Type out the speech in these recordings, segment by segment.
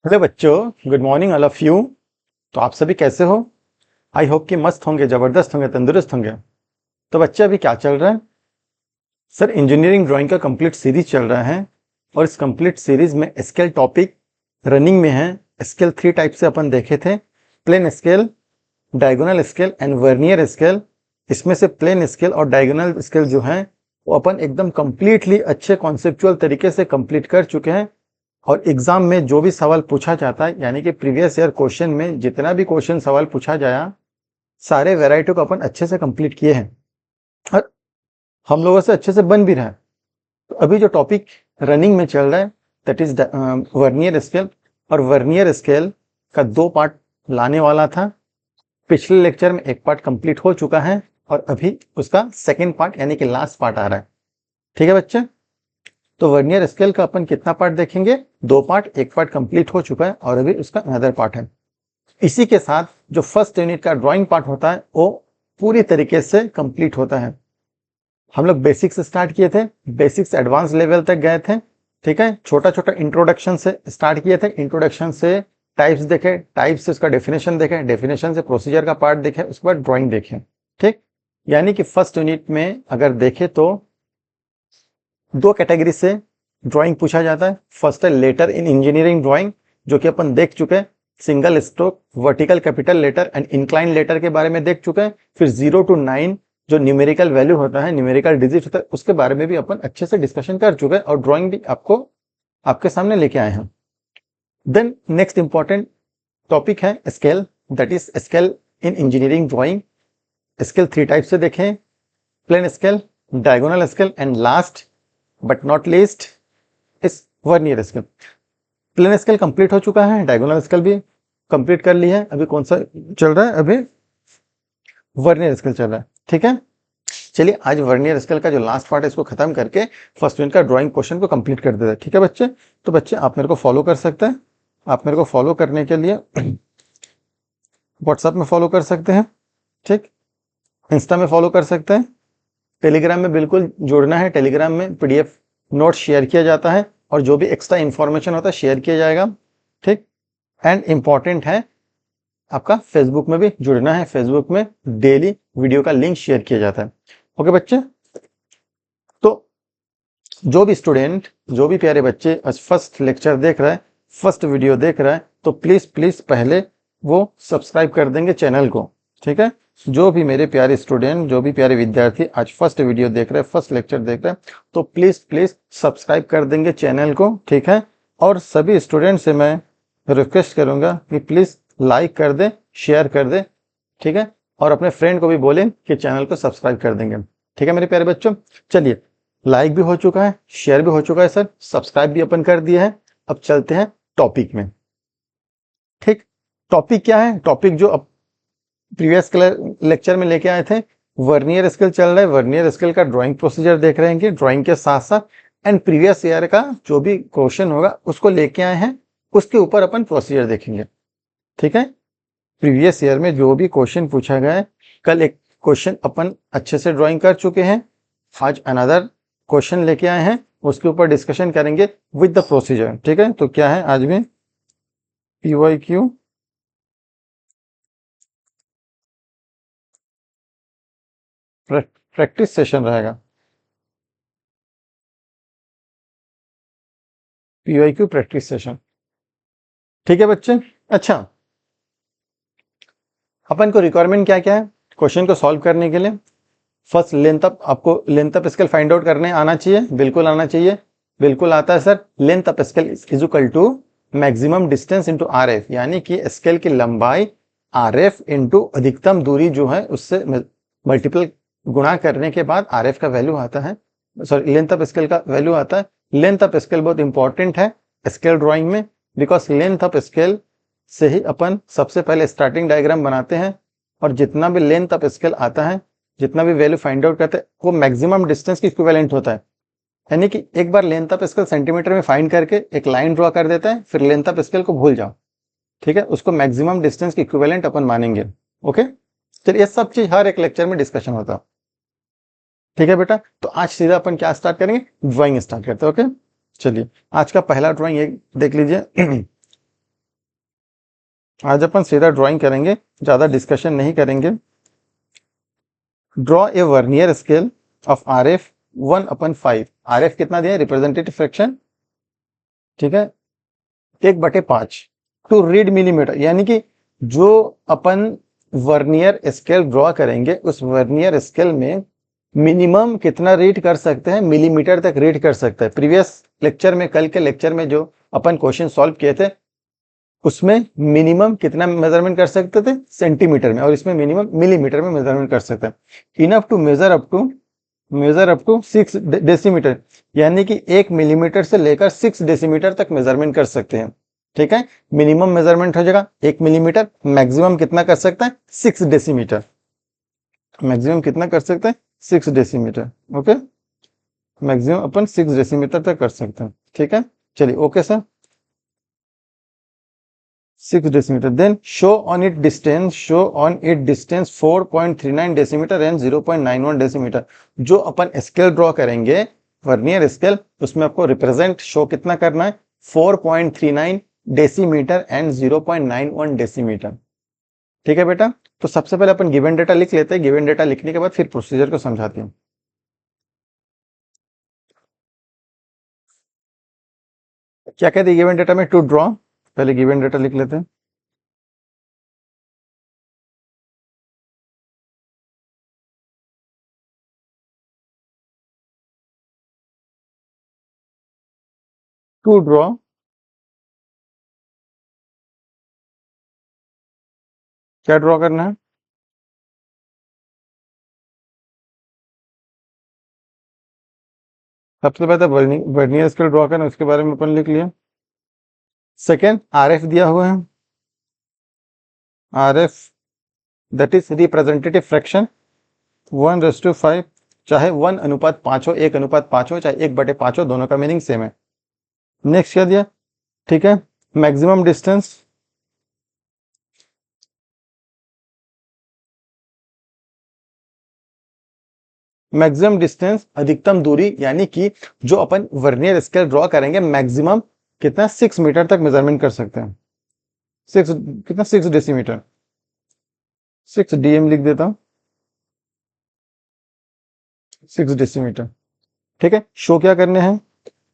Hello बच्चों, good morning all of you. तो आप सभी कैसे हो? आई होप कि मस्त होंगे, जबरदस्त होंगे, तंदुरुस्त होंगे। तो बच्चे अभी क्या चल रहा है? सर, इंजीनियरिंग ड्राइंग का कंप्लीट सीरीज चल रहा है और इस कंप्लीट सीरीज में स्केल टॉपिक रनिंग में है। स्केल 3 टाइप से अपन देखे थे, plain scale, diagonal scale and vernier scale. इसमें से प्लेन स्केल और डायगोनल स्केल जो है वो अपन एकदम कंप्लीटली अच्छे कॉन्सेप्चुअल तरीके से कंप्लीट कर चुके हैं। और एग्जाम में जो भी सवाल पूछा जाता है, यानी कि प्रीवियस ईयर क्वेश्चन में जितना भी क्वेश्चन सवाल पूछा जाया, सारे वैरायटी को अपन अच्छे से कंप्लीट किए हैं और हम लोगों से अच्छे से बन भी रहा है। तो अभी जो टॉपिक रनिंग में चल रहा है दैट इज वर्नियर स्केल। और वर्नियर स्केल का 2 पार्ट लाने वाला था। पिछले लेक्चर में 1 पार्ट कंप्लीट हो चुका है और अभी उसका सेकेंड पार्ट यानी कि लास्ट पार्ट आ रहा है। ठीक है बच्चे? तो वर्नियर स्केल का अपन कितना पार्ट देखेंगे? 2 पार्ट। 1 पार्ट कंप्लीट हो चुका है और अभी उसका अनदर पार्ट है। इसी के साथ जो फर्स्ट यूनिट का ड्राइंग पार्ट होता है वो पूरी तरीके से कंप्लीट होता है। हम लोग बेसिक से स्टार्ट किए थे, बेसिक से एडवांस लेवल तक गए थे। ठीक है, छोटा छोटा इंट्रोडक्शन से स्टार्ट किए थे, इंट्रोडक्शन से टाइप्स देखे, टाइप से उसका डेफिनेशन देखे, डेफिनेशन से प्रोसीजर का पार्ट देखे, उसके बाद ड्राइंग देखे। ठीक, यानी कि फर्स्ट यूनिट में अगर देखे तो 2 कैटेगरी से ड्राइंग पूछा जाता है। फर्स्ट है लेटर इन इंजीनियरिंग ड्राइंग, जो कि अपन देख चुके हैं। Single stroke, vertical capital letter and incline letter के बारे में देख चुके हैं। फिर 0 to 9 जो न्यूमेरिकल वैल्यू होता है, न्यूमेरिकल डिजिट होता है, उसके बारे में भी अपन अच्छे से डिस्कशन कर चुके हैं और ड्राइंग भी आपको आपके सामने लेके आए हैं। देन नेक्स्ट इंपॉर्टेंट टॉपिक है scale, that is scale in engineering drawing. Scale 3 type से देखें, plain scale, diagonal scale and last but not least is vernier scale. Plain scale complete हो चुका है, डायगोनल स्केल भी कंप्लीट कर ली है। अभी कौन सा चल रहा है? अभी वर्नियर स्केल चल रहा है। ठीक है, चलिए आज वर्नियर स्केल का जो लास्ट पार्ट है इसको खत्म करके फर्स्ट यूनिट का ड्राइंग क्वेश्चन को कंप्लीट कर देते हैं। ठीक है बच्चे? तो बच्चे आप मेरे को फॉलो कर सकते हैं। आप मेरे को फॉलो करने के लिए व्हाट्सएप में फॉलो कर सकते हैं, ठीक, इंस्टा में फॉलो कर सकते हैं, टेलीग्राम में बिल्कुल जुड़ना है। टेलीग्राम में पीडीएफ नोट शेयर किया जाता है और जो भी एक्स्ट्रा इंफॉर्मेशन होता है शेयर किया जाएगा। ठीक, एंड इंपॉर्टेंट है आपका फेसबुक में भी जुड़ना है। फेसबुक में डेली वीडियो का लिंक शेयर किया जाता है। ओके बच्चे? तो जो भी स्टूडेंट, जो भी प्यारे बच्चे आज फर्स्ट लेक्चर देख रहा है, फर्स्ट वीडियो देख रहा है, तो प्लीज प्लीज पहले वो सब्सक्राइब कर देंगे चैनल को। ठीक है, जो भी मेरे प्यारे स्टूडेंट, जो भी प्यारे विद्यार्थी आज फर्स्ट वीडियो देख रहे हैं, फर्स्ट लेक्चर देख रहे हैं, तो प्लीज प्लीज सब्सक्राइब कर देंगे चैनल को। ठीक है, और सभी स्टूडेंट से मैं रिक्वेस्ट करूंगा कि प्लीज लाइक कर दे, शेयर कर दे। ठीक है, और अपने फ्रेंड को भी बोलें कि चैनल को सब्सक्राइब कर देंगे। ठीक है मेरे प्यारे बच्चों, चलिए लाइक भी हो चुका है, शेयर भी हो चुका है सर, सब्सक्राइब भी अपन कर दिया है। अब चलते हैं टॉपिक में। ठीक, टॉपिक क्या है? टॉपिक जो अब प्रीवियस लेक्चर में लेके आए थे, वर्नियर स्केल चल रहा है। वर्नियर स्केल का ड्राइंग प्रोसीजर देख रहे हैं कि ड्राइंग के साथ साथ एंड प्रीवियस ईयर का जो भी क्वेश्चन होगा उसको लेके आए हैं, उसके ऊपर अपन प्रोसीजर देखेंगे। ठीक है, प्रीवियस ईयर में जो भी क्वेश्चन पूछा गया है, कल एक क्वेश्चन अपन अच्छे से ड्राइंग कर चुके हैं, आज अनदर क्वेश्चन लेके आए हैं, उसके ऊपर डिस्कशन करेंगे विद द प्रोसीजर। ठीक है, तो क्या है आज में PYQ प्रैक्टिस सेशन रहेगा। PYQ practice session. ठीक है बच्चे? अच्छा, अपन को रिक्वायरमेंट क्या क्या है क्वेश्चन को सॉल्व करने के लिए? फर्स्ट लेंथ अप, आपको length of scale find out करने आना चाहिए, बिल्कुल आना चाहिए, बिल्कुल आता है सर। Length of scale is equal to maximum distance into RF, यानी कि स्केल की लंबाई RF इंटू अधिकतम दूरी जो है उससे मल्टीपल गुणा करने के बाद RF का वैल्यू आता है, सॉरी लेंथ अप स्केल का वैल्यू आता है। लेंथ अप स्केल बहुत इंपॉर्टेंट है स्केल ड्राइंग में, बिकॉज लेंथ अप स्केल से ही अपन सबसे पहले स्टार्टिंग डायग्राम बनाते हैं और जितना भी लेंथ अप स्केल आता है, जितना भी वैल्यू फाइंड आउट करते हैं, वो मैक्सिमम डिस्टेंस की इक्विवेलेंट होता है। यानी कि एक बार लेंथ अप स्केल सेंटीमीटर में फाइंड करके एक लाइन ड्रॉ कर देते हैं, फिर लेंथ अप स्केल को भूल जाओ। ठीक है, उसको मैक्सिमम डिस्टेंस की इक्विवेलेंट अपन मानेंगे। ओके, चलिए ये सब चीज हर एक लेक्चर में डिस्कशन होता है। ठीक है बेटा, तो आज सीधा अपन क्या स्टार्ट करेंगे? ड्राइंग स्टार्ट करते हैं। ओके, चलिए आज का पहला ड्राइंग एक देख लीजिए। आज अपन सीधा ड्राइंग करेंगे, ज़्यादा डिस्कशन नहीं करेंगे। Draw a vernier scale of R F 1/5। R F कितना दिया है, रिप्रेजेंटेटिव फ्रैक्शन, ठीक है, 1/5 टू रीड मिलीमीटर, यानी कि जो अपन वर्नियर स्केल ड्रॉ करेंगे उस वर्नियर स्केल में मिनिमम कितना रीड कर सकते हैं, मिलीमीटर तक रीड कर सकते हैं। प्रीवियस लेक्चर में, कल के लेक्चर में जो अपन क्वेश्चन सॉल्व किए थे उसमें मिनिमम कितना मेजरमेंट कर सकते थे, सेंटीमीटर में, और इसमें मिनिमम मिलीमीटर में मेजरमेंट कर सकते हैं। Enough to measure up to 6 decimetre, यानी कि 1 मिलीमीटर से लेकर 6 डेसीमीटर तक मेजरमेंट कर सकते हैं। ठीक है, मिनिमम मेजरमेंट हो जाएगा 1 मिलीमीटर, मैक्सिमम कितना कर सकता है, 6 डेसीमीटर। मैक्सिमम कितना कर सकते हैं, 6 डेसीमीटर। ओके, मैक्सिमम अपन 6 डेसीमीटर तक कर सकते हैं। ठीक है, चलिए, okay sir, 6 decimetre. Then show on it distance 4.39 decimetre and 0.91 decimetre. जो अपन स्केल ड्रॉ करेंगे वर्नियर स्केल, उसमें आपको रिप्रेजेंट शो कितना करना है, 4.39 डेसीमीटर एंड 0.91 डेसीमीटर। ठीक है बेटा, तो सबसे पहले अपन गिवन डेटा लिख लेते हैं, गिवन डेटा लिखने के बाद फिर प्रोसीजर को समझाते हैं। क्या कहते हैं गिवन डेटा में, टू ड्रॉ, पहले गिवन डेटा लिख लेते हैं। टू ड्रॉ क्या ड्रॉ करना है, सबसे पहले वर्नियर स्केल ड्रॉ करना, उसके बारे में अपन लिख लिया। सेकेंड, आर एफ दिया हुआ है, R F that is representative fraction 1:5, चाहे 1:5 हो, 1:5 हो, चाहे 1/5 हो, दोनों का मीनिंग सेम है। नेक्स्ट क्या दिया, ठीक है, मैक्सिमम डिस्टेंस, मैक्सिमम डिस्टेंस अधिकतम दूरी, यानी कि जो अपन वर्नियर स्केल ड्रॉ करेंगे मैक्सिमम कितना, 6 मीटर तक मेजरमेंट कर सकते हैं। 6 कितना, 6 डेसीमीटर, 6 डीएम लिख देता हूं, 6 डेसीमीटर। ठीक है, शो क्या करने हैं,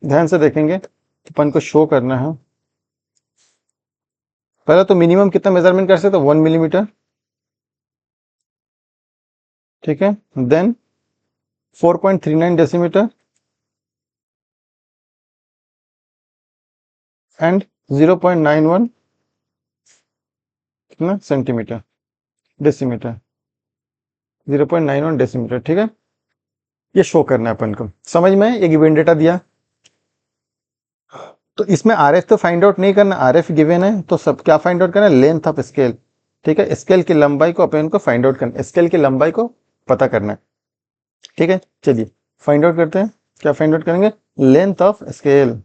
ध्यान से देखेंगे, अपन को शो करना है, पहले तो मिनिमम कितना मेजरमेंट कर सकते हैं, 1 मिलीमीटर। ठीक है, देन 4.39 डेसीमीटर एंड 0.91 कितना सेंटीमीटर, डेसीमीटर, 0.91 डेसीमीटर। ठीक है, ये शो करना है अपन को, समझ में, ये गिवन डेटा दिया, तो इसमें आर एफ तो फाइंड आउट नहीं करना, आर एफ गिवन है, तो सब क्या फाइंड आउट करना है, लेंथ ऑफ स्केल। ठीक है, स्केल की लंबाई को अपन को फाइंड आउट करना, स्केल की लंबाई को पता करना है। ठीक है, चलिए फाइंड आउट करते हैं, क्या फाइंड आउट करेंगे, लेंथ ऑफ स्केल।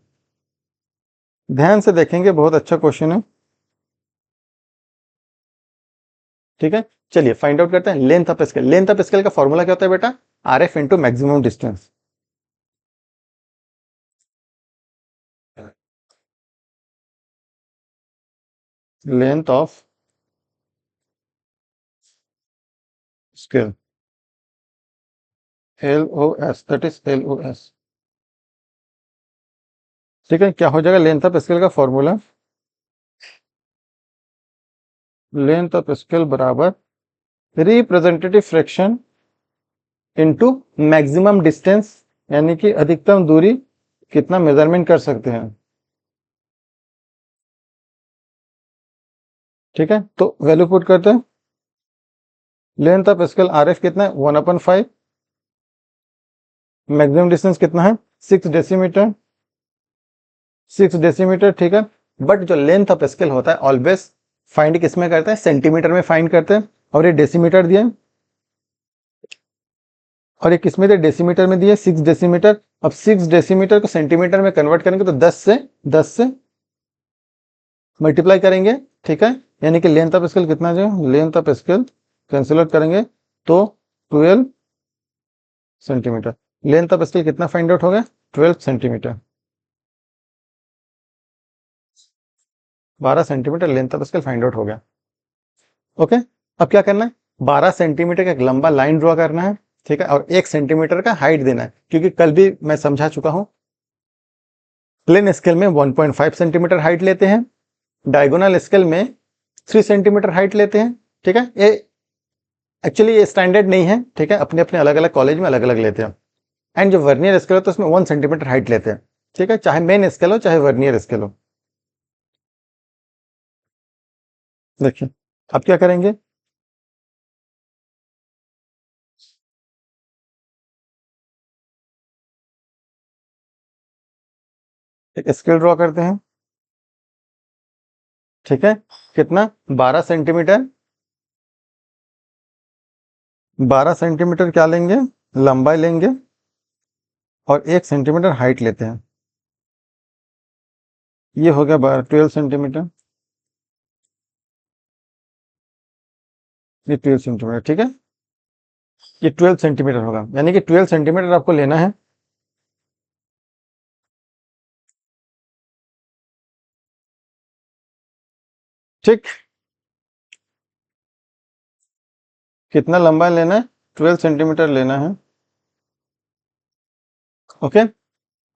ध्यान से देखेंगे, बहुत अच्छा क्वेश्चन है। ठीक है, चलिए फाइंड आउट करते हैं length of scale. Length of scale का फॉर्मूला क्या होता है बेटा, R F into maximum distance. Length of scale, L O S, that is L O S. ठीक है, क्या हो जाएगा लेंथ ऑफ स्केल का फॉर्मूला, लेंथ ऑफ स्केल बराबर representative fraction into maximum distance, यानी कि अधिकतम दूरी कितना मेजरमेंट कर सकते हैं। ठीक है, तो वैल्यू पुट करते हैं, length of scale R F कितना है, 1/5, मैक्सिमम डिस्टेंस कितना है, 6 डेसीमीटर, 6 डेसीमीटर। ठीक है, बट जो लेंथ ऑफ स्केल होता है ऑलवेज फाइंड किस में करते हैं, सेंटीमीटर में फाइंड करते हैं, और ये डेसीमीटर दिया, और ये किस में दिया, डेसीमीटर में दिया, 6 डेसीमीटर। अब 6 डेसीमीटर को सेंटीमीटर में कन्वर्ट करेंगे तो 10 से मल्टीप्लाई करेंगे। ठीक है, यानी कि लेंथ ऑफ स्केल कितना जो, length of scale cancel out करेंगे तो 12 सेंटीमीटर। लेंथ ऑफ स्केल कितना फाइंड आउट हो गया, 12 centimetre. 12 centimetre length of scale find out हो गया। ओके, अब क्या करना है, 12 सेंटीमीटर का एक लंबा लाइन ड्रॉ करना है, ठीक है, और 1 सेंटीमीटर का हाइट देना है, क्योंकि कल भी मैं समझा चुका हूं, प्लेन स्केल में 1.5 सेंटीमीटर हाइट लेते हैं, डायगोनल स्केल में 3 सेंटीमीटर हाइट लेते हैं, ठीक है। ये एक्चुअली ये स्टैंडर्ड नहीं है, ठीक है, अपने अपने अलग अलग कॉलेज में अलग अलग लेते हैं। एंड जो वर्नियर स्केल है तो उसमें 1 सेंटीमीटर हाइट लेते हैं, ठीक है, चाहे मेन स्केल हो चाहे वर्नियर स्केल हो। देखिए अब क्या करेंगे, एक स्केल ड्रॉ करते हैं, ठीक है, कितना, 12 सेंटीमीटर, 12 सेंटीमीटर क्या लेंगे, लंबाई लेंगे, और 1 सेंटीमीटर हाइट लेते हैं, ये हो गया 12 सेंटीमीटर, ये 12 सेंटीमीटर, ठीक है, ये 12 सेंटीमीटर होगा, यानी कि 12 सेंटीमीटर आपको लेना है। ठीक, कितना लंबा लेना है, 12 सेंटीमीटर लेना है। ओके,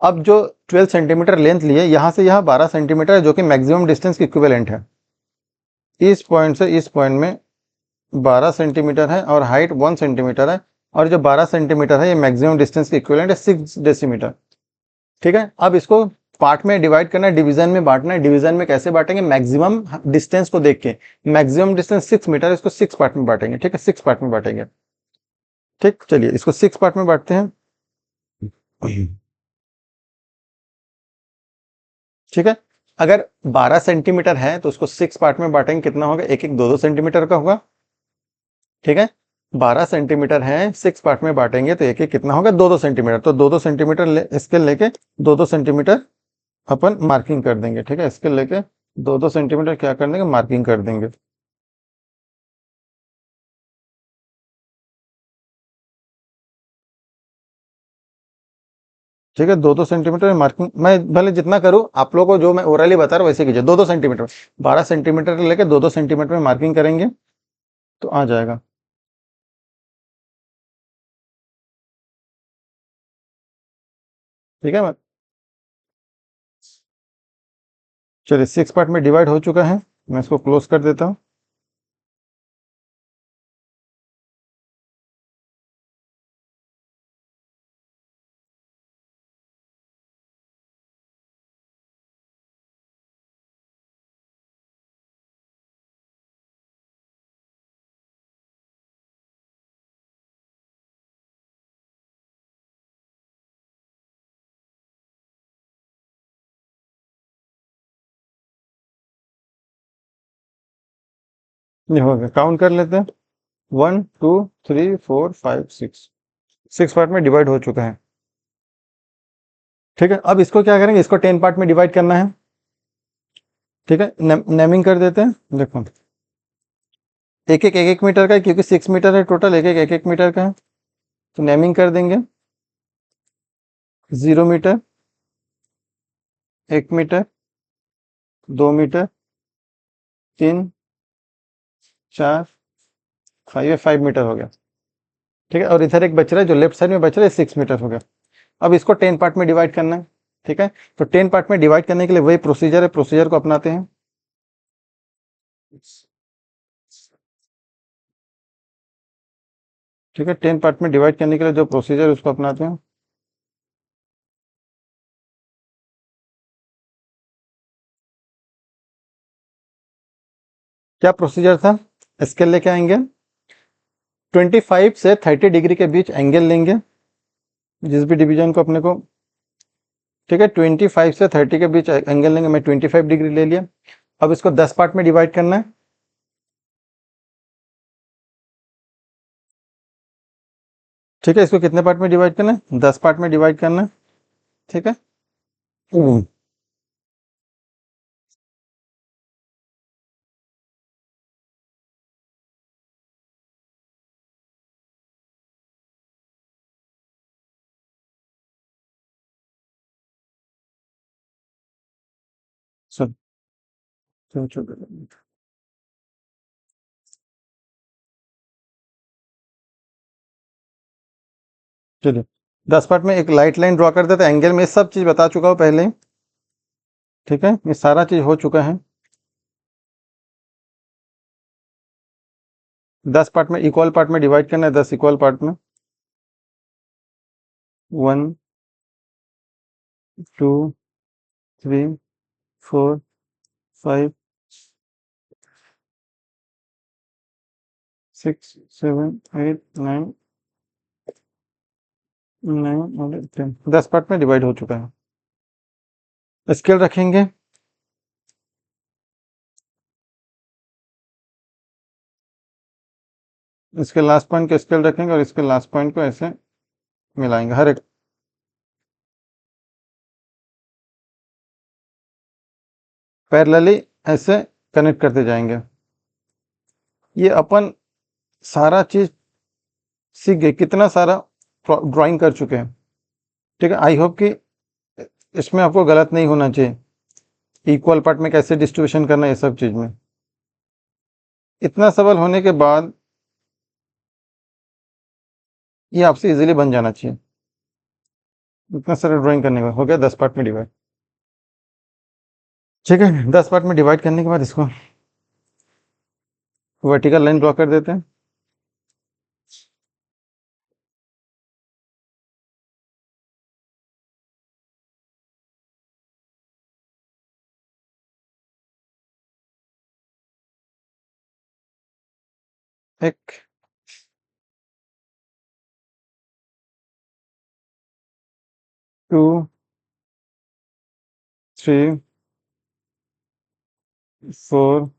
अब जो 12 सेंटीमीटर लेंथ लिए, यहां से यहां 12 सेंटीमीटर है, जो कि मैक्सिमम डिस्टेंस की इक्विवेलेंट है। इस पॉइंट से इस पॉइंट में 12 सेंटीमीटर है और हाइट 1 सेंटीमीटर है, और जो 12 सेंटीमीटर है ये मैक्सिमम डिस्टेंस की इक्विवेलेंट है 6 डेसीमीटर, ठीक है। अब इसको पार्ट में डिवाइड करना है, डिवीजन में बांटना है। डिवीजन में कैसे बांटेंगे, मैक्सिमम डिस्टेंस को देख के, मैक्सिमम डिस्टेंस 6 मीटर, इसको 6 पार्ट में बांटेंगे, ठीक है, 6 पार्ट में बांटेंगे। ठीक, चलिए इसको 6 पार्ट में बांटते हैं, ठीक है। अगर 12 सेंटीमीटर है तो उसको 6 पार्ट में बांटेंगे, कितना होगा, एक एक 2-2 सेंटीमीटर का होगा, ठीक है। 12 सेंटीमीटर है, 6 पार्ट में बांटेंगे तो एक एक कितना होगा, 2-2 सेंटीमीटर, तो 2-2 सेंटीमीटर स्केल लेके 2-2 सेंटीमीटर अपन मार्किंग कर देंगे, ठीक है, स्केल लेके 2-2 सेंटीमीटर क्या कर देंगे, मार्किंग कर देंगे। ठीक है, 2-2 सेंटीमीटर मार्किंग मैं भले जितना करूं, आप लोगों को जो मैं ओरली बता रहा हूं वैसे कीजिए, 2-2 सेंटीमीटर, 12 सेंटीमीटर लेके 2-2 सेंटीमीटर में मार्किंग करेंगे तो आ जाएगा। ठीक है, चलिए 6 पार्ट में डिवाइड हो चुका है, मैं इसको क्लोज कर देता हूं। ये हो गया, काउंट कर लेते हैं, 1 2 3 4 5 6, 6 पार्ट में डिवाइड हो चुका है। ठीक है, अब इसको क्या करेंगे, इसको 10 पार्ट में डिवाइड करना है, ठीक है, नेमिंग कर देते हैं। देखो एक एक मीटर का है, क्योंकि 6 मीटर है टोटल, एक एक मीटर का है, तो नेमिंग कर देंगे, 0 मीटर, 1 मीटर, 2 मीटर, 3 4 5 मीटर हो गया, ठीक है, और इधर एक बच रहा है, जो लेफ्ट साइड में बच रहा है 6 मीटर हो गया। अब इसको 10 पार्ट में डिवाइड करना है, ठीक है, तो 10 पार्ट में डिवाइड करने के लिए वही प्रोसीजर है, प्रोसीजर को अपनाते हैं। ठीक है, 10 पार्ट में डिवाइड करने के लिए जो प्रोसीजर है उसको अपनाते हैं। क्या प्रोसीजर था, स्केल लेके आएंगे, 25 से 30 डिग्री के बीच एंगल लेंगे, जिस भी डिवीजन को अपने को, ठीक है, 25 से 30 के बीच एंगल लेंगे, मैं 25 डिग्री ले लिया। अब इसको 10 पार्ट में डिवाइड करना है, ठीक है, इसको कितने पार्ट में डिवाइड करना है, 10 पार्ट में डिवाइड करना है, ठीक है। हम्म, चलिए 10 पार्ट में एक लाइट लाइन ड्रॉ कर देते हैं एंगल में, सब चीज बता चुका हूँ पहले ही, ठीक है, ये सारा चीज हो चुका है। 10 पार्ट में इक्वल पार्ट में डिवाइड करना है, 10 इक्वल पार्ट में, 1 2 3 4 5 6 7 8 9 9 और 10, 10 पार्ट में डिवाइड हो चुका है। स्केल रखेंगे, इसके लास्ट पॉइंट को स्केल रखेंगे और इसके लास्ट पॉइंट को ऐसे मिलाएंगे, हर एक पैरेलली ऐसे कनेक्ट करते जाएंगे। ये अपन सारा चीज सीख गए, कितना सारा ड्राइंग कर चुके हैं, ठीक है। आई होप कि इसमें आपको गलत नहीं होना चाहिए, इक्वल पार्ट में कैसे डिस्ट्रीब्यूशन करना है, ये सब चीज में। इतना सवाल होने के बाद ये आपसे इजीली बन जाना चाहिए। इतना सारा ड्राइंग करने का हो गया 10 पार्ट में डिवाइड, ठीक है। 10 पार्ट में डिवाइड करने के बाद इसको वर्टिकल लाइन ड्रॉ कर देते हैं। एक 2 3 4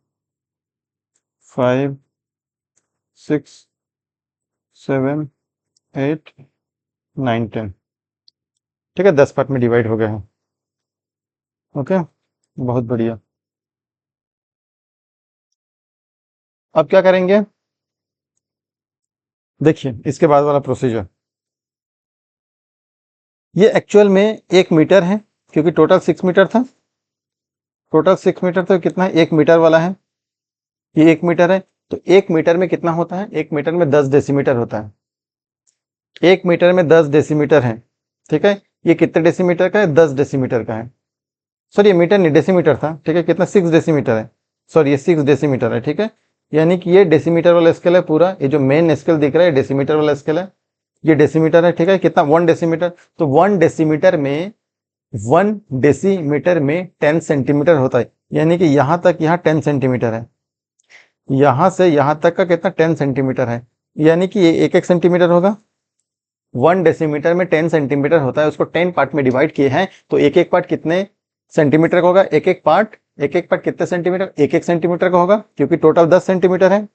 5 6 7 8 9 10, ठीक है, 10 पार्ट में डिवाइड हो गया है। ओके, बहुत बढ़िया। अब क्या करेंगे, देखिए इसके बाद वाला प्रोसीजर, ये एक्चुअल में 1 मीटर है, क्योंकि टोटल 6 मीटर था, टोटल 6 मीटर तो कितना है, 1 मीटर वाला है, ये 1 मीटर है। तो 1 मीटर में कितना होता है, 1 मीटर में 10 डेसीमीटर होता है, 1 मीटर में 10 डेसीमीटर है, ठीक है। ये कितने डेसीमीटर का है, 10 डेसीमीटर का है, सॉरी ये मीटर नहीं डेसीमीटर था, ठीक है। कितना, 6 डेसीमीटर है, सॉरी ये 6 डेसीमीटर है, ठीक है। यानी कि ये डेसीमीटर वाला स्केल है पूरा, ये जो मेन स्केल दिख रहा है डेसीमीटर वाला स्केल है, ये डेसीमीटर है, ठीक है। कितना, 1 डेसीमीटर, तो 1 डेसीमीटर में 1 डेसीमीटर में 10 सेंटीमीटर होता है, यानी कि यहां तक यहाँ 10 सेंटीमीटर है, यहां से यहां तक का कितना, 10 सेंटीमीटर है, यानी कि ये 1 1 सेंटीमीटर होगा। 1 डेसीमीटर में 10 सेंटीमीटर होता है, उसको 10 पार्ट में डिवाइड किए हैं, तो एक एक पार्ट कितने सेंटीमीटर का होगा, एक एक पार्ट कितने सेंटीमीटर, 1 1 सेंटीमीटर का होगा, क्योंकि टोटल 10 सेंटीमीटर है।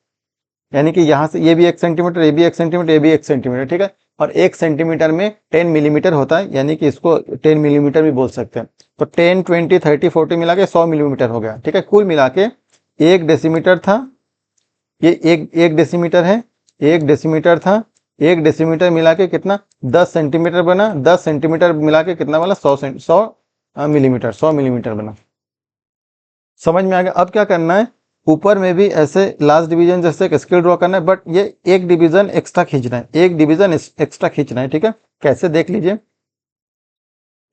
यानी कि यहां से ये भी 1 सेंटीमीटर, ये भी 1 सेंटीमीटर, ये भी 1 सेंटीमीटर, ठीक है। और 1 सेंटीमीटर में 10 मिलीमीटर होता है, यानी कि इसको 10 मिलीमीटर भी बोल सकते हैं। तो 10 20 30 40 मिला के 100 मिलीमीटर हो गया, ठीक है। कुल मिला के 1 डेसीमीटर था, ये एक डेसीमीटर है, 1 डेसीमीटर था, 1 डेसीमीटर मिला के कितना, 10 सेंटीमीटर बना, 10 सेंटीमीटर मिला के कितना वाला, 100 मिलीमीटर, 100 मिलीमीटर बना। समझ में आ गया। अब क्या करना है, ऊपर में भी ऐसे लास्ट डिवीजन जैसे एक स्केल ड्रॉ करना है, बट ये एक डिवीजन एक्स्ट्रा खींचना है, एक डिवीजन एक्स्ट्रा खींचना है, ठीक है। कैसे, देख लीजिए,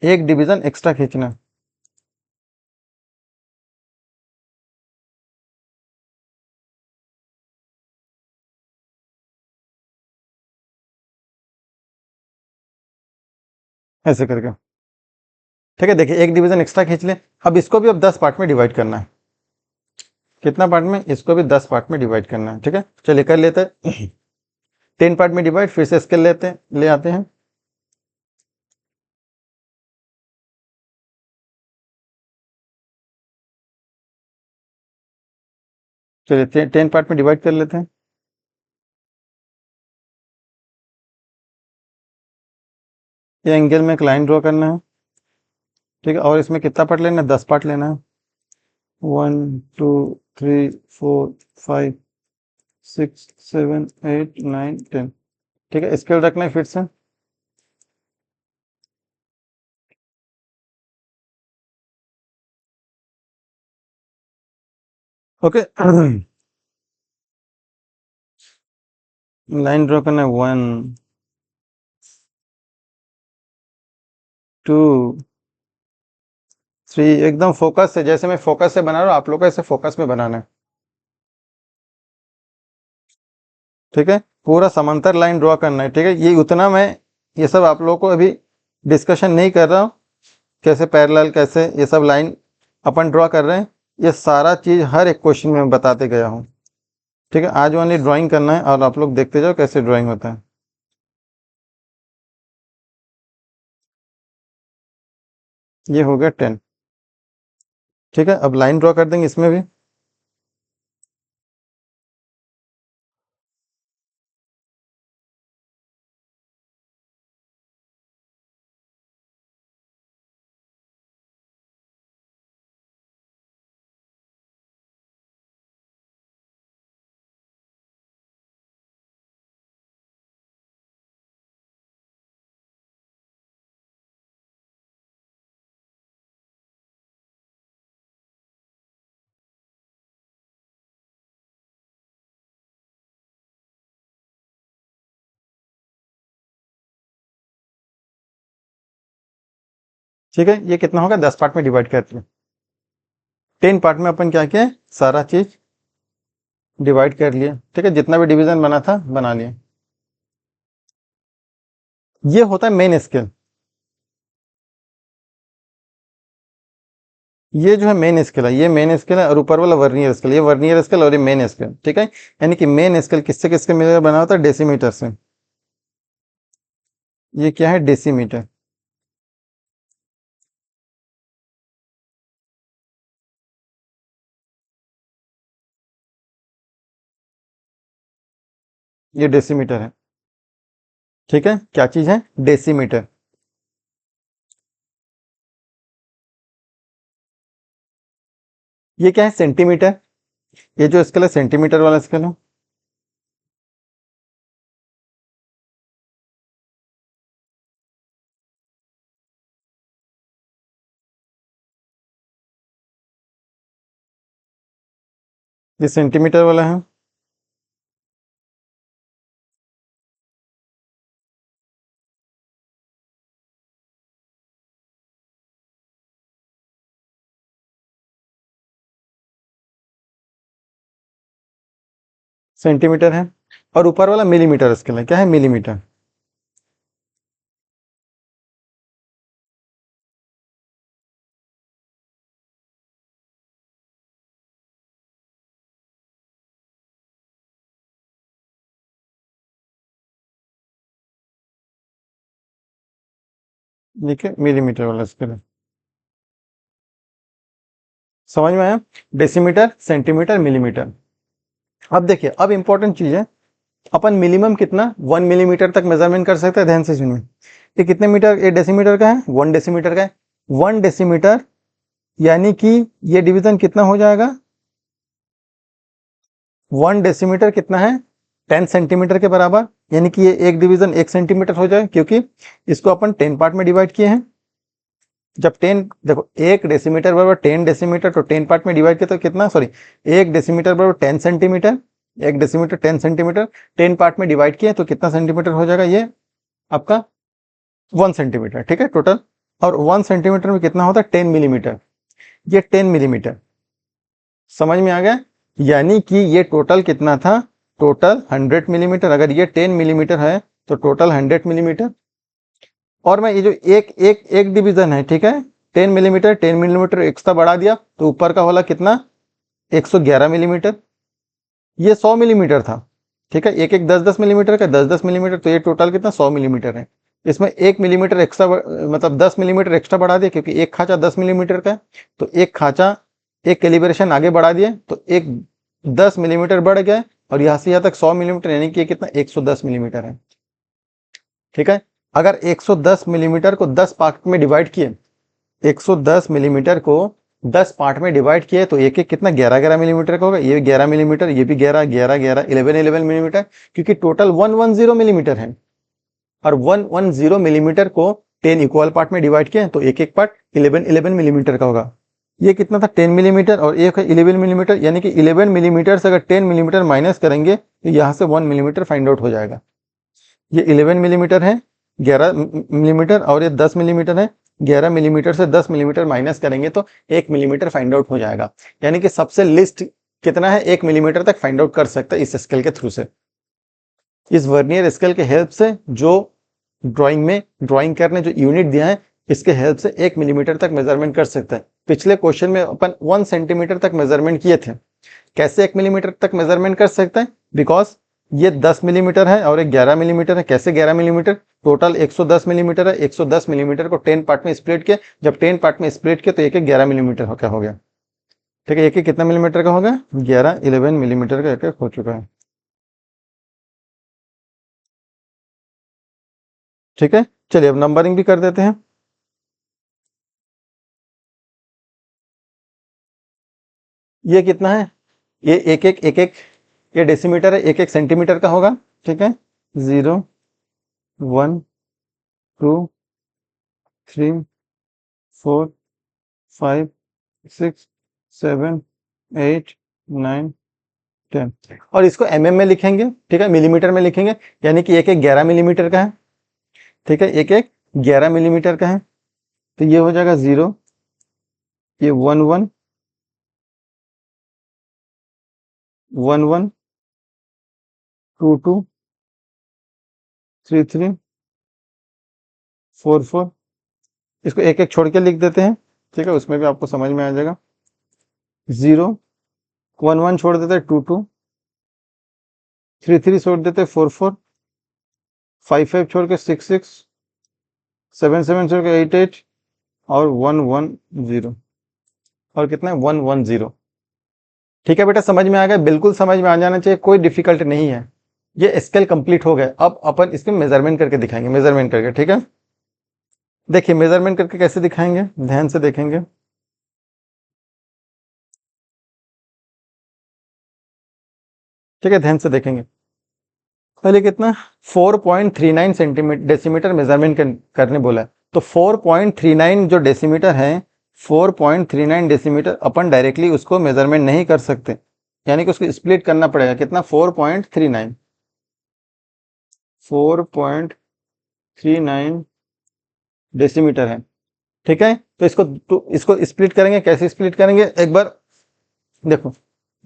एक डिवीजन एक्स्ट्रा खींचना है, ऐसे करके, ठीक है। देखिए एक डिवीजन एक्स्ट्रा खींच ले। अब इसको भी अब 10 पार्ट में डिवाइड करना है, कितना पार्ट में, इसको भी 10 पार्ट में डिवाइड करना है, ठीक है। चलिए कर लेते हैं 10 पार्ट में डिवाइड, फिर से स्केल लेते हैं, ले आते हैं। चलिए 10 पार्ट में डिवाइड कर लेते हैं। ये एंगल में एक लाइन ड्रॉ करना है, ठीक है। और इसमें कितना पार्ट लेना है, 10 पार्ट लेना है, 1 2 3 4 5 6 7 8 9 10, ठीक है। स्केल रखना है फिर से, ओके। लाइन ड्रॉ करना है 1 2 3, एकदम फोकस से, जैसे मैं फोकस से बना रहा हूँ आप लोग को ऐसे फोकस में बनाना है, ठीक है। पूरा समांतर लाइन ड्रॉ करना है, ठीक है। ये उतना मैं ये सब आप लोगों को अभी डिस्कशन नहीं कर रहा हूँ, कैसे पैरेलल कैसे ये सब लाइन अपन ड्रॉ कर रहे हैं, ये सारा चीज़ हर एक क्वेश्चन में मैं बताते गया हूँ, ठीक है। आज ओनली ड्राइंग करना है और आप लोग देखते जाओ कैसे ड्राइंग होता है। ये हो गया 10, ठीक है। अब लाइन ड्रॉ कर देंगे इसमें भी। ठीक है, ये कितना होगा, 10 पार्ट में डिवाइड करते हैं। 10 पार्ट में अपन क्या किया, सारा चीज डिवाइड कर लिया, ठीक है। जितना भी डिवीजन बना था बना लिया। ये होता है मेन स्केल, ये जो है मेन स्केल है, ये मेन स्केल है, और ऊपर वाला वर्नियर स्केल, ये वर्नियर स्केल और ये मेन स्केल, ठीक है। यानी कि मेन स्केल किससे किसके मिलकर बना होता है, डेसीमीटर से। ये क्या है, डेसीमीटर। ये डेसीमीटर है, ठीक है। क्या चीज है, डेसीमीटर। ये क्या है, सेंटीमीटर। ये जो स्केल है सेंटीमीटर वाला स्केल है। ये सेंटीमीटर वाला है। सेंटीमीटर है, और ऊपर वाला मिलीमीटर स्केल है, क्या है, मिलीमीटर। देखिए मिलीमीटर वाला स्केल है, समझ में आया। Decimetre, centimetre, millimetre. अब देखिए, अब इंपॉर्टेंट चीज है, अपन मिनिमम कितना 1 मिलीमीटर तक मेजरमेंट कर सकते हैं, ध्यान से सुनिए। ये कितने मीटर, ये डेसीमीटर का है, 1 डेसीमीटर का है। 1 डेसीमीटर यानी कि ये डिवीजन कितना हो जाएगा, 1 डेसीमीटर कितना है, 10 सेंटीमीटर के बराबर। यानी कि ये एक डिवीजन 1 सेंटीमीटर हो जाए, क्योंकि इसको अपन 10 पार्ट में डिवाइड किए हैं। जब 10 देखो, 1 डेसीमीटर बराबर 10 डेसीमीटर, तो 10 पार्ट में डिवाइड किया तो कितना, सॉरी, 1 डेसीमीटर बराबर 10 सेंटीमीटर, 1 डेसीमीटर 10 सेंटीमीटर, 10 पार्ट में डिवाइड किया तो कितना सेंटीमीटर हो जाएगा, ये आपका 1 सेंटीमीटर, ठीक है, टोटल। और 1 सेंटीमीटर में कितना होता है, 10 मिलीमीटर। ये 10 मिलीमीटर, समझ में आ गया। यानी कि ये टोटल कितना था, टोटल 100 मिलीमीटर। अगर ये 10 मिलीमीटर है तो टोटल 100 मिलीमीटर। और मैं ये जो एक एक एक डिवीजन है, ठीक है, 10 मिलीमीटर, 10 मिलीमीटर एक्स्ट्रा बढ़ा दिया तो ऊपर का वाला कितना, 111 मिलीमीटर। ये 100 मिलीमीटर था, ठीक है। एक एक 10-10 मिलीमीटर का, 10-10 मिलीमीटर, तो ये टोटल कितना, 100 मिलीमीटर है। इसमें 1 मिलीमीटर एक्स्ट्रा, मतलब 10 मिलीमीटर एक्स्ट्रा बढ़ा दिया, क्योंकि एक खांचा 10 मिलीमीटर का है, तो एक खांचा, एक कैलिब्रेशन आगे बढ़ा दिए, तो एक 10 मिलीमीटर बढ़ गया, और यहां से यहां तक 100 मिलीमीटर, यानी कि कितना, 110 मिलीमीटर है, ठीक है। अगर 110 मिलीमीटर को 10 पार्ट में डिवाइड किए, 110 मिलीमीटर को 10 पार्ट में डिवाइड किए तो एक एक कितना, 11-11 मिलीमीटर का होगा। ये भी 11 मिलीमीटर, ये भी 11-11-11, 11-11 मिलीमीटर, क्योंकि टोटल 110 मिलीमीटर है। और 110 मिलीमीटर को 10 इक्वल पार्ट में डिवाइड किए तो एक एक पार्ट 11-11 मिलीमीटर का होगा। ये कितना था 10 मिलीमीटर और एक है 11 मिलीमीटर, यानी कि 11 मिलीमीटर से अगर 10 मिलीमीटर माइनस करेंगे तो यहाँ से 1 मिलीमीटर फाइंड आउट हो जाएगा। ये 11 मिलीमीटर है 11 मिलीमीटर और ये 10 मिलीमीटर है। 11 मिलीमीटर से 10 मिलीमीटर माइनस करेंगे तो 1 मिलीमीटर फाइंड आउट हो जाएगा, यानी कि सबसे लिस्ट कितना है 1 मिलीमीटर तक फाइंड आउट कर सकता है इस स्केल के थ्रू से। इस वर्नियर स्केल के हेल्प से जो ड्राइंग में ड्राइंग करने जो यूनिट दिया है इसके हेल्प से 1 मिलीमीटर तक मेजरमेंट कर सकता है। पिछले क्वेश्चन में अपन 1 सेंटीमीटर तक मेजरमेंट किए थे। कैसे 1 मिलीमीटर तक मेजरमेंट कर सकता है? बिकॉज ये 10 मिलीमीटर है और एक 11 मिलीमीटर है। कैसे 11 मिलीमीटर? टोटल 110 मिलीमीटर है। 110 मिलीमीटर को 10 पार्ट में स्प्लिट किया, जब 10 पार्ट में स्प्लिट किया तो एक 11 मिलीमीटर का हो गया। ठीक है, एक कितना मिलीमीटर का होगा? 11 मिलीमीटर का एक हो चुका है। ठीक है, चलिए अब नंबरिंग भी कर देते हैं। ये कितना है? ये एक ये डेसीमीटर है, एक सेंटीमीटर का होगा। ठीक है, 0 1 2 3 4 5 6 7 8 9 10 और इसको एमएम में लिखेंगे। ठीक है, मिलीमीटर में लिखेंगे, यानी कि एक 11 मिलीमीटर का है। ठीक है, एक 11 मिलीमीटर का है, तो ये हो जाएगा 0, ये 1 1 1 1 2 2 3 3 4 4। इसको एक छोड़ के लिख देते हैं। ठीक है, उसमें भी आपको समझ में आ जाएगा। 0 1 1 छोड़ देते हैं 2 2 3 3 छोड़ देते हैं 4 4 5 5 छोड़ के 6 6 7 7 छोड़ के 8 8 और 1 1 0 और कितना है 1 1 0। ठीक है बेटा, समझ में आ गया? बिल्कुल समझ में आ जाना चाहिए, कोई डिफिकल्ट नहीं है। ये स्केल कंप्लीट हो गए। अब अपन इसमें मेजरमेंट करके दिखाएंगे, मेजरमेंट करके। ठीक है, देखिए मेजरमेंट करके कैसे दिखाएंगे, ध्यान से देखेंगे। ठीक है, ध्यान से देखेंगे। पहले कितना 4.39 सेंटीमीटर डेसीमीटर मेजरमेंट करने बोला है, तो 4.39 जो डेसीमीटर है 4.39 डेसीमीटर अपन डायरेक्टली उसको मेजरमेंट नहीं कर सकते, यानी कि उसको स्प्लिट करना पड़ेगा। कितना? 4.39 4.39 डेसीमीटर है। ठीक है, तो इसको स्प्लिट करेंगे। कैसे स्प्लिट करेंगे एक बार देखो।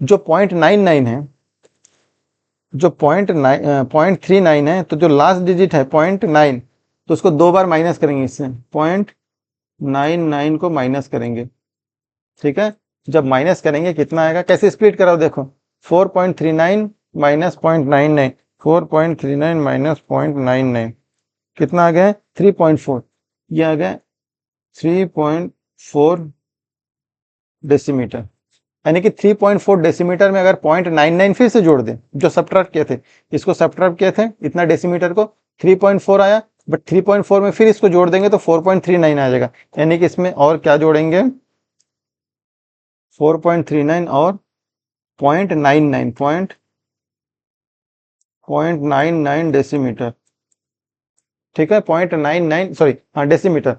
जो 0.99 है, जो 0.39 है, तो जो लास्ट डिजिट है 0.9, तो उसको 2 बार माइनस करेंगे इससे, 0.99 को माइनस करेंगे। ठीक है, जब माइनस करेंगे कितना आएगा? कैसे स्प्लिट कराओ देखो, 4.39 माइनस 0.99, 4.39 माइनस 0.99 कितना आ गया? 3.4। ये आ गया 3.4 डेसीमीटर, यानी कि 3.4 डेसीमीटर में अगर 0.99 फिर से जोड़ दें, जो सब्ट्रैक्ट किए थे, इसको सब्ट्रैक्ट किए थे इतना डेसीमीटर को, 3.4 आया, बट 3.4 में फिर इसको जोड़ देंगे तो 4.39 आ जाएगा, यानी कि इसमें और क्या जोड़ेंगे? 4.39 और 0.99 डेसीमीटर। ठीक है, 0.99 सॉरी, हाँ डेसीमीटर।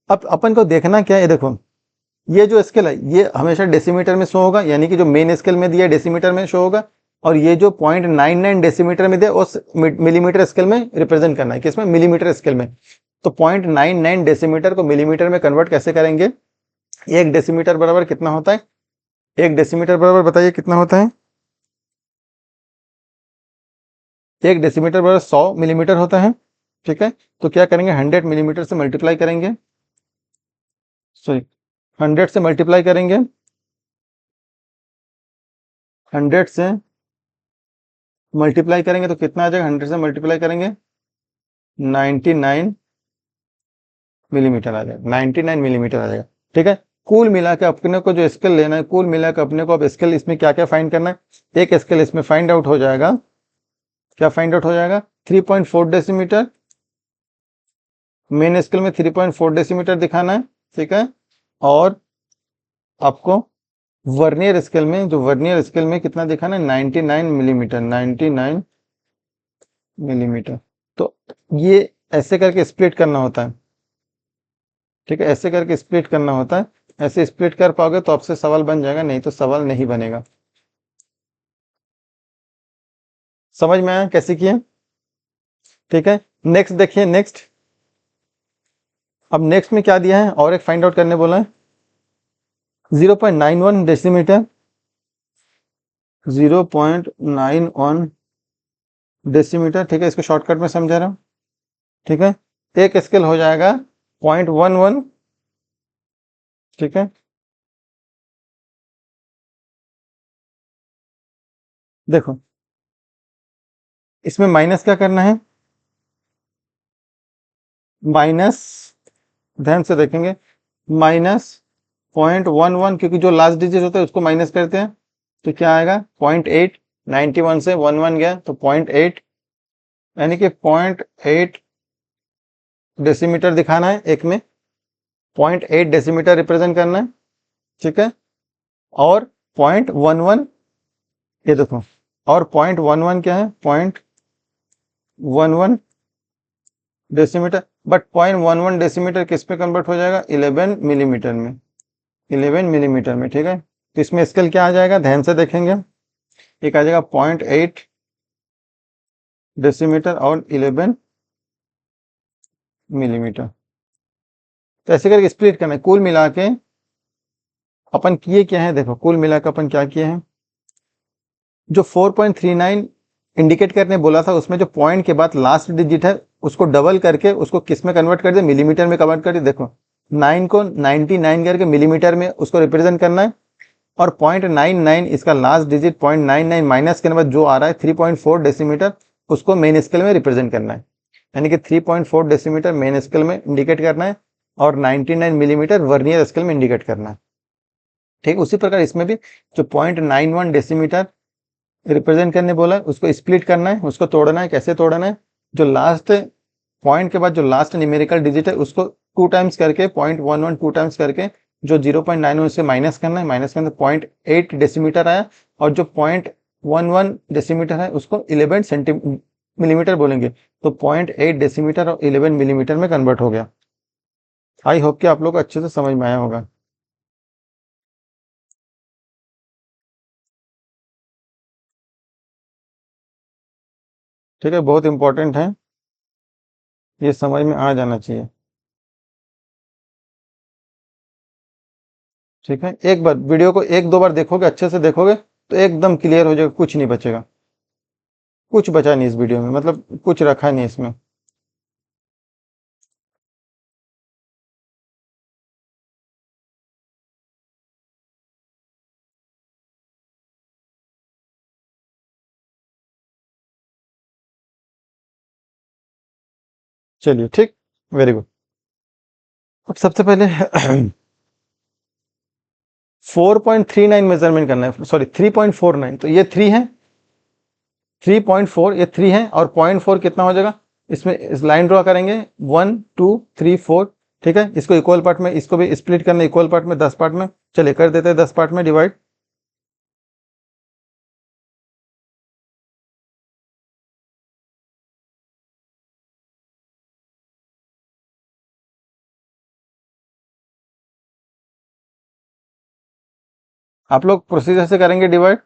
अब अपन को देखना क्या है, देखो ये जो स्केल है ये हमेशा डेसीमीटर में शो होगा, यानी कि जो मेन स्केल में दिया है डेसीमीटर में शो होगा, और ये जो 0.99 डेसीमीटर में दिया उस मिलीमीटर स्केल में रिप्रेजेंट करना है। किसमें? मिलीमीटर स्केल में। तो 0.99 डेसीमीटर को मिलीमीटर में कन्वर्ट कैसे करेंगे? एक डेसीमीटर बराबर कितना होता है? एक डेसीमीटर बराबर बताइए कितना होता है? एक डेसीमीटर बराबर 100 मिलीमीटर होता है। ठीक है, तो क्या करेंगे? 100 मिलीमीटर से मल्टीप्लाई करेंगे, सॉरी 100 से मल्टीप्लाई करेंगे, 100 से मल्टीप्लाई करेंगे तो कितना आ जाएगा? 100 से मल्टीप्लाई करेंगे 99 मिलीमीटर आ जाएगा, 99 मिलीमीटर आ जाएगा। ठीक है, कुल मिला के अपने को जो स्केल लेना है, कुल मिला के अपने को अब स्केल इसमें क्या क्या फाइंड करना है, एक स्केल इसमें फाइंड आउट हो जाएगा। क्या फाइंड आउट हो जाएगा? 3.4 डेसीमीटर, मेन स्केल में 3.4 डेसीमीटर दिखाना है। ठीक है, और आपको वर्नियर स्केल में, जो वर्नियर स्केल में कितना दिखाना है? 99 मिलीमीटर, 99 मिलीमीटर। तो ये ऐसे करके स्प्लिट करना होता है। ठीक है, ऐसे करके स्प्लिट करना होता है, ऐसे स्प्लिट कर पाओगे तो आपसे सवाल बन जाएगा, नहीं तो सवाल नहीं बनेगा। समझ में आया कैसे किए? ठीक है, नेक्स्ट देखिए। नेक्स्ट, अब नेक्स्ट में क्या दिया है और एक फाइंड आउट करने बोला है। 0.91 डेसीमीटर, 0.91 डेसीमीटर, ठीक है, इसको शॉर्टकट में समझा रहा हूं। ठीक है, एक स्केल हो जाएगा 0.11, ठीक है। देखो इसमें माइनस क्या करना है, माइनस, ध्यान से देखेंगे, -0.11, क्योंकि जो लास्ट डिजिट होता है उसको माइनस करते हैं, तो क्या आएगा 0.8, 91 से 11 गया तो 0.8, यानी कि 0.8 डेसीमीटर दिखाना है एक में, 0.8 डेसीमीटर रिप्रेजेंट करना है, ठीक है। और 0.11, ये देखो, और 0.11 क्या है, 0.11 डेसीमीटर, बट 0.11 डेसीमीटर किस पे कन्वर्ट हो जाएगा, 11 मिलीमीटर में, 11 मिलीमीटर में, ठीक है। तो इसमें स्केल क्या आ जाएगा, ध्यान से देखेंगे, एक आ जाएगा 0.8 डेसीमीटर और 11 मिलीमीटर। तो ऐसे करके स्प्लिट करना है। कुल मिला के अपन किए क्या है, देखो कुल मिला के अपन क्या किए हैं, जो 4.39 इंडिकेट करने बोला था उसमें जो पॉइंट के बाद लास्ट डिजिट है उसको डबल करके उसको किस में कन्वर्ट कर दिया, मिलीमीटर में कन्वर्ट कर दिया। देखो 9 को 99 करके मिलीमीटर में उसको रिप्रेजेंट करना है, और 0.99 इसका लास्ट डिजिट 0.99 माइनस करने के बाद जो आ रहा है 3.4 डेसीमीटर, उसको मेन स्केल में रिप्रेजेंट करना है, यानी कि 3.4 डेसीमीटर मेन स्केल में इंडिकेट करना है और 99 मिलीमीटर वर्नियर स्केल में इंडिकेट करना है। ठीक, उसी प्रकार इसमें भी जो 0.91 डेसीमीटर रिप्रेजेंट करने बोला है उसको स्प्लिट करना है, उसको तोड़ना है। कैसे तोड़ना है, जो लास्ट पॉइंट के बाद जो लास्ट न्यूमेरिकल डिजिट है उसको 2 टाइम्स करके, 0.11 2 टाइम्स करके जो 0.91 से माइनस करना है, माइनस करने 0.8 डेसीमीटर आया, और जो 0.11 डेसीमीटर है उसको 11 मिलीमीटर बोलेंगे, तो 0.8 डेसीमीटर और 11 मिलीमीटर में कन्वर्ट हो गया। आई होप कि आप लोग को अच्छे से समझ में आया होगा। ठीक है, बहुत इंपॉर्टेंट है, ये समझ में आ जाना चाहिए। ठीक है, एक बार वीडियो को 1-2 बार देखोगे, अच्छे से देखोगे तो एकदम क्लियर हो जाएगा, कुछ नहीं बचेगा, कुछ बचा नहीं इस वीडियो में, मतलब कुछ रखा नहीं इसमें। चलिए ठीक, वेरी गुड। अब सबसे पहले 4.39 मेजरमेंट करना है, सॉरी 3.49, तो ये 3 है, 3.4 ये 3 है, और 0.4 कितना हो जाएगा, इसमें इस लाइन ड्रॉ करेंगे 1 2 3 4, ठीक है। इसको इक्वल पार्ट में, इसको भी स्प्लिट करना इक्वल पार्ट में, 10 पार्ट में, चलिए कर देते हैं 10 पार्ट में डिवाइड। आप लोग प्रोसीजर से करेंगे डिवाइड।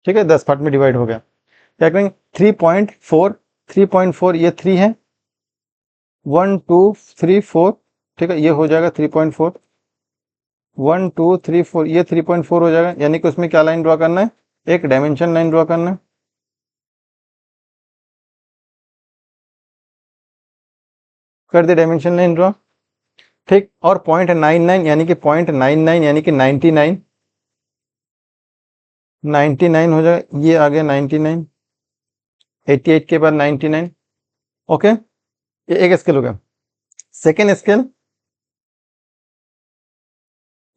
ठीक है, 10 पार्ट में डिवाइड हो गया। क्या करेंगे, 3.4, 3.4 ये 3 है, 1 2 3 4, ठीक है, ये हो जाएगा 3.4, 1 2 3 4, ये 3.4 हो जाएगा, यानी कि उसमें क्या लाइन ड्रॉ करना है, एक डायमेंशन लाइन ड्रॉ करना है, कर दे डायमेंशन लाइन ड्रॉ। ठीक, और 0.99 यानी कि 0.99 यानी कि 99, 99 हो जाएगा, ये आ गया 99, 88 के बाद 99। ओके, ये एक स्केल हो गया। सेकेंड स्केल,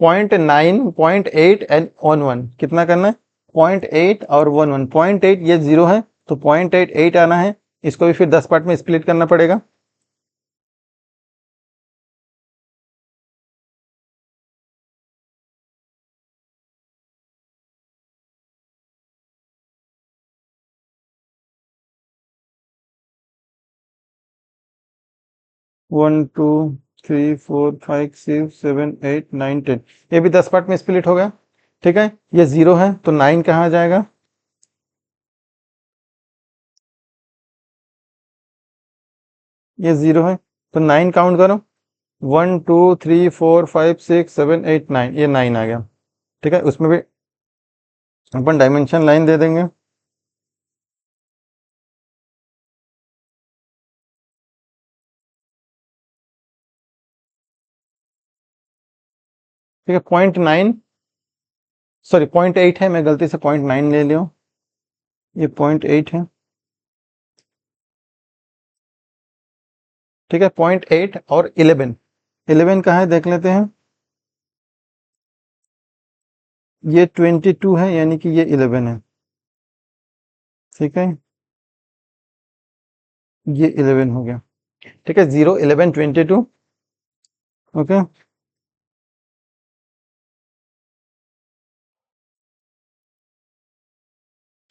0.9, 0.8 एंड 1 कितना करना है? 0.8 और 1 0.8 ये 0 है तो 0.88 आना है। इसको भी फिर 10 पार्ट में स्प्लिट करना पड़ेगा। One two three four five six seven eight nine 10, ये भी 10 पार्ट में स्प्लिट हो गया। ठीक है, ये 0 है तो 9 कहाँ जाएगा? ये 0 है तो 9 काउंट करो। 1 2 3 4 5 6 7 8 9, ये 9 आ गया। ठीक है, उसमें भी अपन डायमेंशन लाइन दे देंगे। ठीक है, 0.9, सॉरी 0.8 है, मैं गलती से 0.9 ले लिया, ये 0.8 है। ठीक है, 0.8 और 11, 11 कहाँ है देख लेते हैं। ये 22 है यानी कि ये 11 है। ठीक है, ये 11 हो गया। ठीक है, 0 11 22। ओके,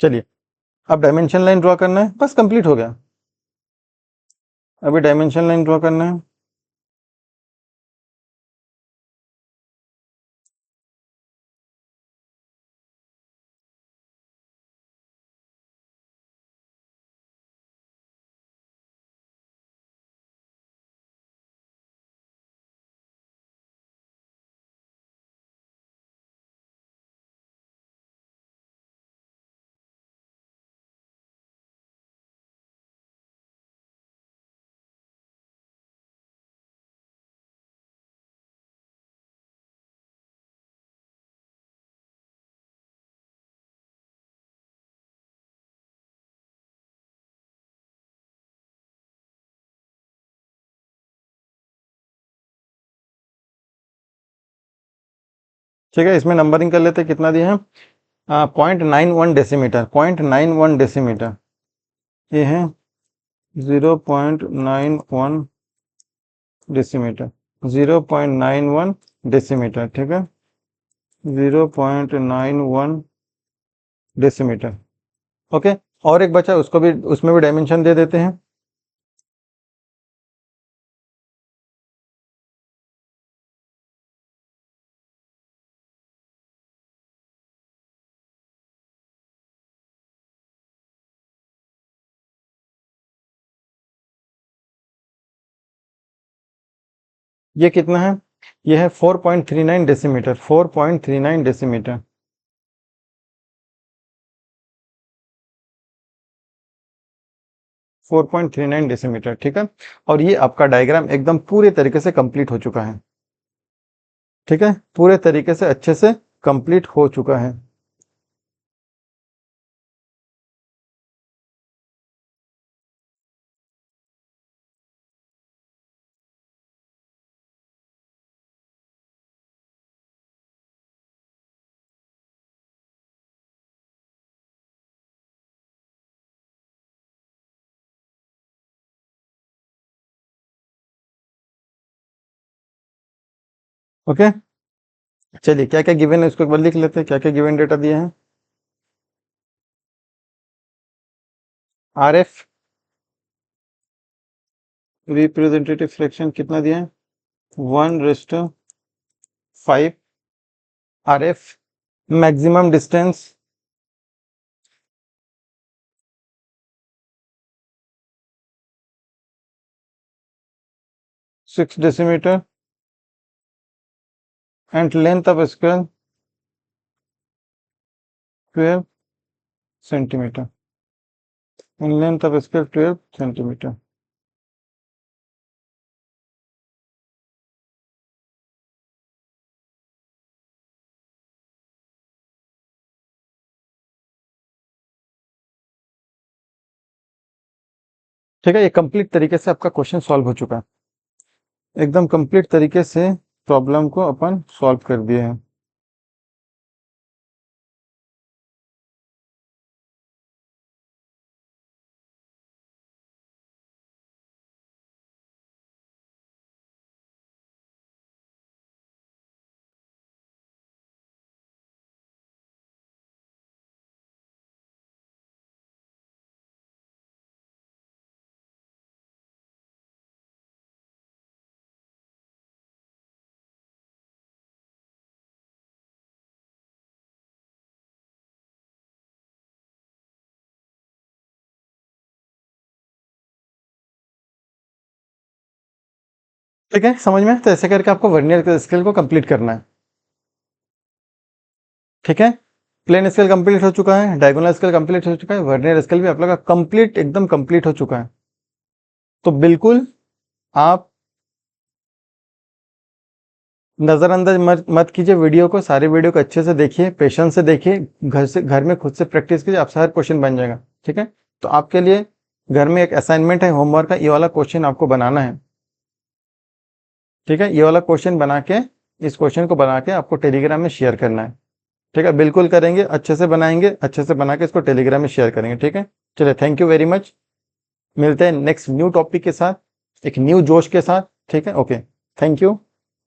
चलिए अब डायमेंशन लाइन ड्रॉ करना है, बस कंप्लीट हो गया। अभी डायमेंशन लाइन ड्रॉ करना है। ठीक है, इसमें नंबरिंग कर लेते हैं, कितना दिया है? 0.91 डेसीमीटर, 0.91 डेसीमीटर, ये है 0.91 डेसीमीटर, 0.91 डेसीमीटर। ठीक है, 0.91 डेसीमीटर। ओके, और एक बचा, उसको भी, उसमें भी डायमेंशन दे देते हैं। ये कितना है? ये है 4.39 डेसीमीटर, 4.39 डेसीमीटर। 4.39 डेसीमीटर। ठीक है, और ये आपका डायग्राम एकदम पूरे तरीके से कंप्लीट हो चुका है। ठीक है, पूरे तरीके से अच्छे से कंप्लीट हो चुका है। ओके, चलिए क्या क्या गिवन है उसको एक बार लिख लेते हैं, क्या क्या गिवन डेटा दिए हैं। आर एफ रिप्रेजेंटेटिव फ्रैक्शन कितना दिया है? 1:5 R F. Maximum distance 6 decimetre and length of square 12 centimetre, length of square 12 centimetre. ठीक है, ये कंप्लीट तरीके से आपका क्वेश्चन सॉल्व हो चुका है, एकदम कंप्लीट तरीके से प्रॉब्लम को अपन सॉल्व कर दिए हैं। ठीक है, समझ में? तो ऐसे करके आपको वर्नियर स्केल को कंप्लीट करना है। ठीक है, प्लेन स्केल कंप्लीट हो चुका है, डायगोनल स्केल कंप्लीट हो चुका है, वर्नियर स्केल भी आप लोग का कंप्लीट एकदम कंप्लीट हो चुका है। तो बिल्कुल आप नजरअंदाज मत कीजिए वीडियो को, सारे वीडियो को अच्छे से देखिए, पेशेंस से देखिए, घर में खुद से प्रैक्टिस कीजिए, आपसे हर क्वेश्चन बन जाएगा। ठीक है, तो आपके लिए घर में एक असाइनमेंट है, होमवर्क है, ये वाला क्वेश्चन आपको बनाना है। ठीक है, ये वाला क्वेश्चन बना के, इस क्वेश्चन को बना के आपको टेलीग्राम में शेयर करना है। ठीक है, बिल्कुल करेंगे, अच्छे से बनाएंगे, अच्छे से बना के इसको टेलीग्राम में शेयर करेंगे। ठीक है, चलिए, थैंक यू वेरी मच। मिलते हैं नेक्स्ट न्यू टॉपिक के साथ, एक न्यू जोश के साथ। ठीक है, ओके, थैंक यू।